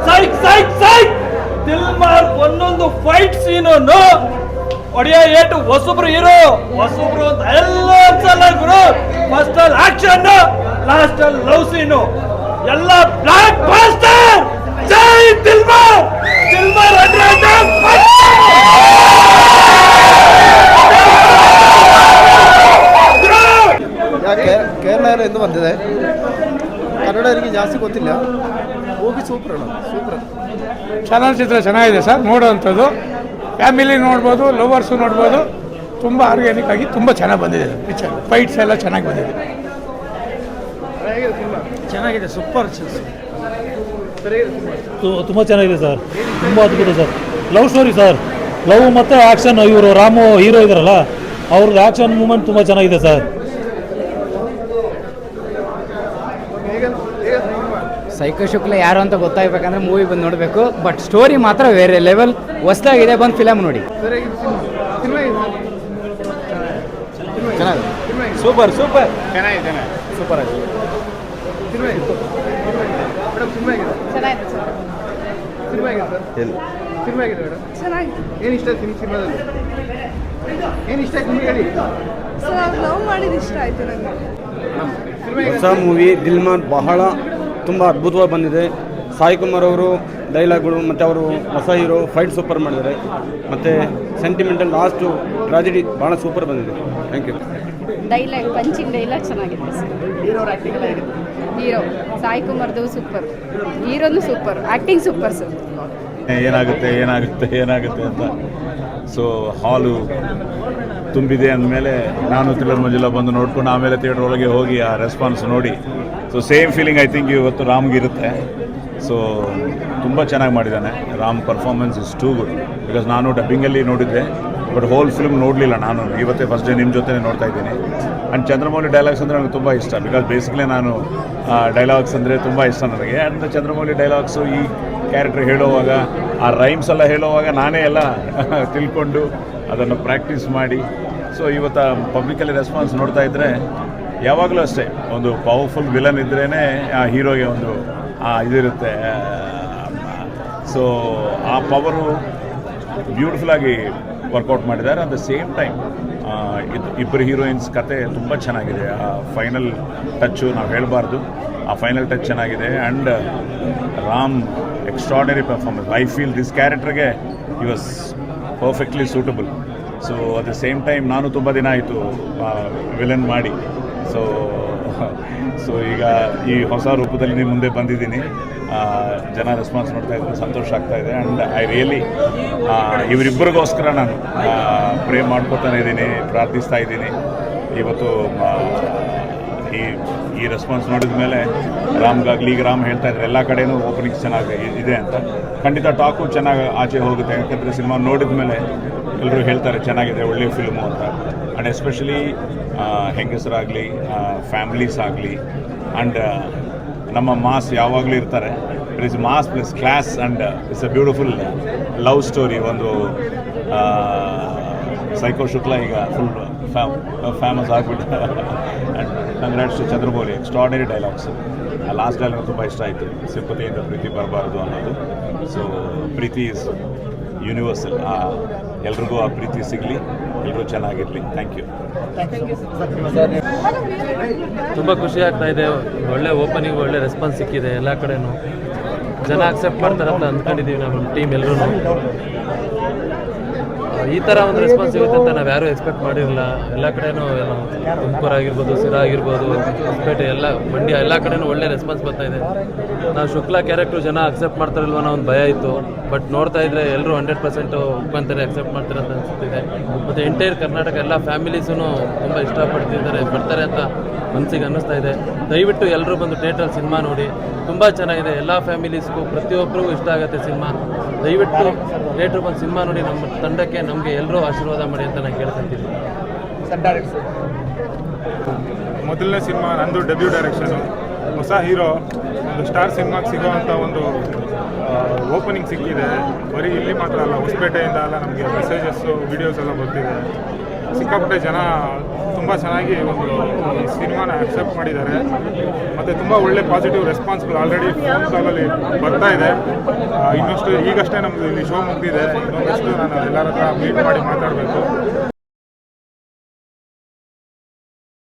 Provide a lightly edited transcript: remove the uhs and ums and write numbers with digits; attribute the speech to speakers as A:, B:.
A: ಸೈಕ್ ಸೈಕ್ ಸೈಕ್ ದಿಲ್ಮಾರ್ ಒಂದೊಂದು fight scene ಒಡಿಯ ಏಟು ಹೊಸಬ್ರು ಹೀರೋ ಹೊಸಬ್ರು ಅಂತ ಎಲ್ಲ ಅನ್ಸಲ್ಲ ಗುರು. ಫಸ್ಟ್ ಅಲ್ಲಿ ಆಕ್ಷನ್, ಲಾಸ್ಟ್ ಅಲ್ಲಿ ಲವ್ ಸೀನು, ಎಲ್ಲ ಬ್ಲಾಕ್ ಬಾಸ್ಟರ್. ಜೈ ದಿಲ್ಮಾರ್. ದಿಲ್ಮಾರ್
B: ಕೇರಳದಿಂದ ಬಂದಿದೆ, ಕನ್ನಡರಿಗೆ ಜಾಸ್ತಿ ಗೊತ್ತಿಲ್ಲ. ಹೋಗಿ ಸೂಪರ್ ಸೂಪರ್
C: ಚಲನಚಿತ್ರ ಚೆನ್ನಾಗಿದೆ ಸರ್, ನೋಡುವಂಥದ್ದು. ಫ್ಯಾಮಿಲಿ ನೋಡ್ಬೋದು, ಲವರ್ಸು ನೋಡ್ಬೋದು. ತುಂಬ ಆರ್ಗ್ಯಾನಿಕ್ ಆಗಿ ತುಂಬ ಚೆನ್ನಾಗಿ ಬಂದಿದೆ ಪಿಕ್ಚರ್. ಫೈಟ್ಸ್ ಎಲ್ಲ ಚೆನ್ನಾಗಿ ಬಂದಿದೆ.
B: ಚೆನ್ನಾಗಿದೆ, ಸೂಪರ್.
D: ತುಂಬ ಚೆನ್ನಾಗಿದೆ ಸರ್, ತುಂಬ ಅದ್ಭುತ sir. Love story sir, love ಮತ್ತು ಆ್ಯಕ್ಷನ್. ಇವರು ರಾಮು ಹೀರೋ ಇದ್ದಾರಲ್ಲ, ಅವ್ರದ್ದು ಆ್ಯಕ್ಷನ್ ಮೂಮೆಂಟ್ ತುಂಬ ಚೆನ್ನಾಗಿದೆ ಸರ್.
E: ಸೈಕೋ ಶುಕ್ಲ ಯಾರು ಅಂತ ಗೊತ್ತಾಗಬೇಕಂದ್ರೆ ಮೂವಿ ಬಂದು ನೋಡಬೇಕು. ಬಟ್ ಸ್ಟೋರಿ ಮಾತ್ರ ಬೇರೆ ಲೆವೆಲ್, ಹೊಸದಾಗಿದೆ. ಬಂದು ಫಿಲಮ್ ನೋಡಿ.
B: ಸೂಪರ್ ಸೂಪರ್ ಚೆನ್ನಾಗಿದೆ, ಸೂಪರ್ ಆಗಿದೆ.
F: ಹೊಸ ಮೂವಿ ದಿಲ್ಮಾರ್ ಬಹಳ ತುಂಬ ಅದ್ಭುತವಾಗಿ ಬಂದಿದೆ. ಸಾಯಿ ಕುಮಾರ್ ಅವರು ಡೈಲಾಗ್ಗಳು ಮತ್ತು ಅವರು ಹೊಸ ಹೀರೋ ಫೈಟ್ ಸೂಪರ್ ಮಾಡಿದ್ದಾರೆ. ಮತ್ತು ಸೆಂಟಿಮೆಂಟಲ್ ಲಾಸ್ಟು ಟ್ರಾಜಿಡಿ ಭಾಳ ಸೂಪರ್ ಬಂದಿದೆ. Thank you.
G: Dialogue punching dialogue ಚೆನ್ನಾಗಿದೆ ಸರ್. ಹೀರೋ ಸಾಯಿ ಕುಮಾರ್ದು ಸೂಪರ್, ಹೀರೋನು ಸೂಪರ್, ಆ್ಯಕ್ಟಿಂಗ್ ಸೂಪರ್ ಸರ್.
H: ಏನಾಗುತ್ತೆ ಏನಾಗುತ್ತೆ ಏನಾಗುತ್ತೆ ಅಂತ. ಸೊ ಹಾಲು ತುಂಬಿದೆ ಅಂದಮೇಲೆ ನಾನು ಥ್ರಿಲ್ಲರ್ ಮಂಜುಳಾ ಬಂದು ನೋಡ್ಕೊಂಡು ಆಮೇಲೆ ಥಿಯೇಟ್ರ್ ಒಳಗೆ ಹೋಗಿ ಆ ರೆಸ್ಪಾನ್ಸ್ ನೋಡಿ, so same feeling I think ಇವತ್ತು ರಾಮ್ಗಿರುತ್ತೆ. ಸೊ ತುಂಬ ಚೆನ್ನಾಗಿ ಮಾಡಿದ್ದಾನೆ Ram. Performance is too good. Because ನಾನು ಡಬ್ಬಿಂಗಲ್ಲಿ ನೋಡಿದ್ದೆ, ಬಟ್ ಹೋಲ್ ಫಿಲ್ಮ್ ನೋಡಲಿಲ್ಲ. ನಾನು ಇವತ್ತೇ ಫಸ್ಟ್ ಡೇ ನಿಮ್ಮ ಜೊತೆ ನೋಡ್ತಾ ಇದ್ದೀನಿ. ಆ್ಯಂಡ್ ಚಂದ್ರಮೌಳಿ ಡೈಲಾಗ್ಸ್ ಅಂದರೆ ನನಗೆ ತುಂಬ ಇಷ್ಟ. ಬಿಕಾಸ್ ಬೇಸಿಕಲಿ ನಾನು ಡೈಲಾಗ್ಸ್ ಅಂದರೆ ತುಂಬ ಇಷ್ಟ ನನಗೆ. ಆ್ಯಂಡ್ ಚಂದ್ರಮೌಳಿ ಡೈಲಾಗ್ಸು ಈ ಕ್ಯಾರೆಕ್ಟರ್ ಹೇಳುವಾಗ, ಆ ರೈಮ್ಸ್ ಎಲ್ಲ ಹೇಳುವಾಗ ನಾನೇ ಎಲ್ಲ ತಿಳ್ಕೊಂಡು ಅದನ್ನು ಪ್ರಾಕ್ಟೀಸ್ ಮಾಡಿ, ಸೊ ಇವತ್ತು ಪಬ್ಲಿಕಲ್ಲಿ ರೆಸ್ಪಾನ್ಸ್ ನೋಡ್ತಾ ಇದ್ದರೆ ಯಾವಾಗಲೂ ಅಷ್ಟೇ ಒಂದು ಪವರ್ಫುಲ್ ವಿಲನ್ ಇದ್ರೇ ಆ ಹೀರೋಗೆ ಒಂದು ಇದಿರುತ್ತೆ. ಸೊ ಆ ಪವರು ಬ್ಯೂಟಿಫುಲ್ಲಾಗಿ ವರ್ಕೌಟ್ ಮಾಡಿದ್ದಾರೆ. ಅಟ್ ದ ಸೇಮ್ ಟೈಮ್ ಇಬ್ಬರು ಹೀರೋಯಿನ್ಸ್ ಕತೆ ತುಂಬ ಚೆನ್ನಾಗಿದೆ. ಆ ಫೈನಲ್ ಟಚ್ಚು ನಾವು ಹೇಳಬಾರ್ದು, ಆ ಫೈನಲ್ ಟಚ್ ಚೆನ್ನಾಗಿದೆ. And Ram extraordinary performance. I feel this ಕ್ಯಾರೆಕ್ಟರ್ಗೆ he was perfectly suitable. So at the same time ನಾನು ತುಂಬ ದಿನ ಆಯಿತು ವಿಲನ್ ಮಾಡಿ. ಸೊ ಈಗ ಈ ಹೊಸ ರೂಪದಲ್ಲಿ ನಿಮ್ಮ ಮುಂದೆ ಬಂದಿದ್ದೀನಿ. ಜನ ರೆಸ್ಪಾನ್ಸ್ ನೋಡ್ತಾ ಇದ್ದಾರೆ, ಸಂತೋಷ ಆಗ್ತಾ ಇದೆ. ಆ್ಯಂಡ್ ಐ ರಿಯಲಿ ಇವರಿಬ್ಬರಿಗೋಸ್ಕರ ನಾನು ಪ್ರೇ ಮಾಡ್ಕೊತಾನೆ ಇದ್ದೀನಿ, ಪ್ರಾರ್ಥಿಸ್ತಾ ಇದ್ದೀನಿ. ಇವತ್ತು ಈ ರೆಸ್ಪಾನ್ಸ್ ನೋಡಿದ ಮೇಲೆ ರಾಮ್ಗಾಗಲಿ, ಈಗ ರಾಮ್ ಹೇಳ್ತಾ ಇದ್ದಾರೆ ಎಲ್ಲ ಕಡೆಯೂ ಓಪನಿಂಗ್ಸ್ ಚೆನ್ನಾಗಿ ಇದೆ ಅಂತ. ಖಂಡಿತ ಟಾಕು ಚೆನ್ನಾಗಿ ಆಚೆ ಹೋಗುತ್ತೆ. ಯಾಕಂದರೆ ಸಿನಿಮಾ ನೋಡಿದ ಮೇಲೆ ಎಲ್ಲರೂ ಹೇಳ್ತಾರೆ ಚೆನ್ನಾಗಿದೆ, ಒಳ್ಳೆಯ ಫಿಲ್ಮು ಅಂತ. ಆ್ಯಂಡ್ ಎಸ್ಪೆಷಲಿ ಹೆಂಗಸರಾಗಲಿ, ಫ್ಯಾಮ್ಲೀಸ್ ಆಗಲಿ, ಆ್ಯಂಡ್ ನಮ್ಮ ಮಾಸ್ ಯಾವಾಗಲೂ ಇರ್ತಾರೆ. It is mass plus class and it's a beautiful love story. ಒಂದು ಸೈಕೋ ಶುಕ್ಲ ಈಗ ಫುಲ್ ಫೇಮಸ್ ಆಗಿಬಿಟ್ಟು. And congrats to Chandramouli. Extraordinary dialogues. ಆ ಲಾಸ್ಟ್ ಡೈಲಾಗ್ ತುಂಬ ಇಷ್ಟ ಆಯಿತು, ಸಿಂಪತಿಯಿಂದ ಪ್ರೀತಿ ಬರಬಾರ್ದು ಅನ್ನೋದು. ಸೊ ಪ್ರೀತಿ ಇಸ್ ಯೂನಿವರ್ಸಲ್. ಎಲ್ರಿಗೂ ಆ ಪ್ರೀತಿ ಸಿಗಲಿ, ಎಲ್ಲರೂ ಚೆನ್ನಾಗಿರಲಿ. Thank you.
I: ತುಂಬ ಖುಷಿ ಆಗ್ತಾ ಇದೆ. ಒಳ್ಳೆ ಓಪನಿಂಗ್, ಒಳ್ಳೆ ರೆಸ್ಪಾನ್ಸ್ ಸಿಕ್ಕಿದೆ. ಎಲ್ಲ ಕಡೆನೂ ಜನ ಅಕ್ಸೆಪ್ಟ್ ಮಾಡ್ತಾರೆ ಅಂತ ಅಂದ್ಕೊಂಡಿದ್ದೀವಿ. ನಮ್ಮ ಟೀಮ್ ಎಲ್ಲರೂ ಈ ಥರ ಒಂದು ರೆಸ್ಪಾನ್ಸ್ ಸಿಗುತ್ತೆ ಅಂತ ನಾವು ಯಾರೂ ಎಕ್ಸ್ಪೆಕ್ಟ್ ಮಾಡಿರಲಿಲ್ಲ. ಎಲ್ಲ ಕಡೆನೂ ತುಮಕೂರು ಆಗಿರ್ಬೋದು, ಸಿರಾ ಆಗಿರ್ಬೋದು, ಹೊಸಪೇಟೆ, ಎಲ್ಲ ಮಂಡ್ಯ, ಎಲ್ಲ ಕಡೆನೂ ಒಳ್ಳೆ ರೆಸ್ಪಾನ್ಸ್ ಬರ್ತಾ ಇದೆ. ನಾವು ಶುಕ್ಲಾ ಕ್ಯಾರೆಕ್ಟ್ರು ಜನ ಅಕ್ಸೆಪ್ಟ್ ಮಾಡ್ತಾರಲ್ವ ಅನ್ನೋ ಒಂದು ಭಯ ಇತ್ತು. ಬಟ್ ನೋಡ್ತಾ ಇದ್ದರೆ ಎಲ್ಲರೂ 100% ಒಪ್ಕೊಂತಾರೆ, ಅಕ್ಸೆಪ್ಟ್ ಮಾಡ್ತಾರೆ ಅಂತ ಅನಿಸುತ್ತಿದೆ. ಮತ್ತು ಎಂಟೈರ್ ಕರ್ನಾಟಕ ಎಲ್ಲ ಫ್ಯಾಮಿಲೀಸೂ ತುಂಬ ಬರ್ತಾರೆ ಅಂತ ಮನಸ್ಸಿಗೆ ಅನ್ನಿಸ್ತಾ ಇದೆ. ದಯವಿಟ್ಟು ಎಲ್ಲರೂ ಬಂದು ಥಿಯೇಟ್ರಲ್ಲಿ ಸಿನಿಮಾ ನೋಡಿ. ತುಂಬ ಚೆನ್ನಾಗಿದೆ. ಎಲ್ಲ ಫ್ಯಾಮಿಲೀಸ್ಗೂ ಪ್ರತಿಯೊಬ್ಬರಿಗೂ ಇಷ್ಟ ಆಗುತ್ತೆ ಸಿನಿಮಾ. ದಯವಿಟ್ಟು ಥಿಯೇಟ್ರ್ ಬಂದು ಸಿನಿಮಾ ನೋಡಿ. ನಮ್ಮ ತಂಡಕ್ಕೆ, ನಮಗೆ ಎಲ್ಲರೂ ಆಶೀರ್ವಾದ ಮಾಡಿ ಅಂತ ನಾನು ಕೇಳ್ಕೊತೀನಿ.
J: ಮೊದಲನೇ ಸಿನಿಮಾ ನಂದು ಡೆಬ್ಯೂ ಡೈರೆಕ್ಷನು. ಹೊಸ ಹೀರೋ, ಒಂದು ಸ್ಟಾರ್ ಸಿನಿಮಾಗೆ ಸಿಗೋವಂಥ ಒಂದು ಓಪನಿಂಗ್ ಸಿಕ್ಕಿದೆ. ಬರೀ ಇಲ್ಲಿ ಮಾತ್ರ ಅಲ್ಲ, ಹೊಸಪೇಟೆಯಿಂದ ಅಲ್ಲ, ನಮಗೆ ಮೆಸೇಜಸ್ಸು, ವೀಡಿಯೋಸ್ ಎಲ್ಲ ಬರ್ತಿದೆ. ಸಿಕ್ಕಾಪಟ್ಟೆ ಜನ ತುಂಬ ಚೆನ್ನಾಗಿ ಒಂದು ಈ ಸಿನಿಮಾನ ಅಕ್ಸೆಪ್ಟ್ ಮಾಡಿದ್ದಾರೆ ಮತ್ತು ತುಂಬ ಒಳ್ಳೆ ಪಾಸಿಟಿವ್ ರೆಸ್ಪಾನ್ಸ್ಗಳು ಆಲ್ರೆಡಿ ಫೋನ್ ಕಾಲಲ್ಲಿ ಬರ್ತಾ ಇದೆ. ಇನ್ನಷ್ಟು ಈಗಷ್ಟೇ ನಮ್ಮದು ಇಲ್ಲಿ ಶೋ ಮುಗಿದಿದೆ, ಇನ್ನೊಂದಷ್ಟು ನಾನು ಎಲ್ಲರ ಹತ್ರ ಮೀಟ್ ಮಾಡಿ ಮಾತಾಡಬೇಕು.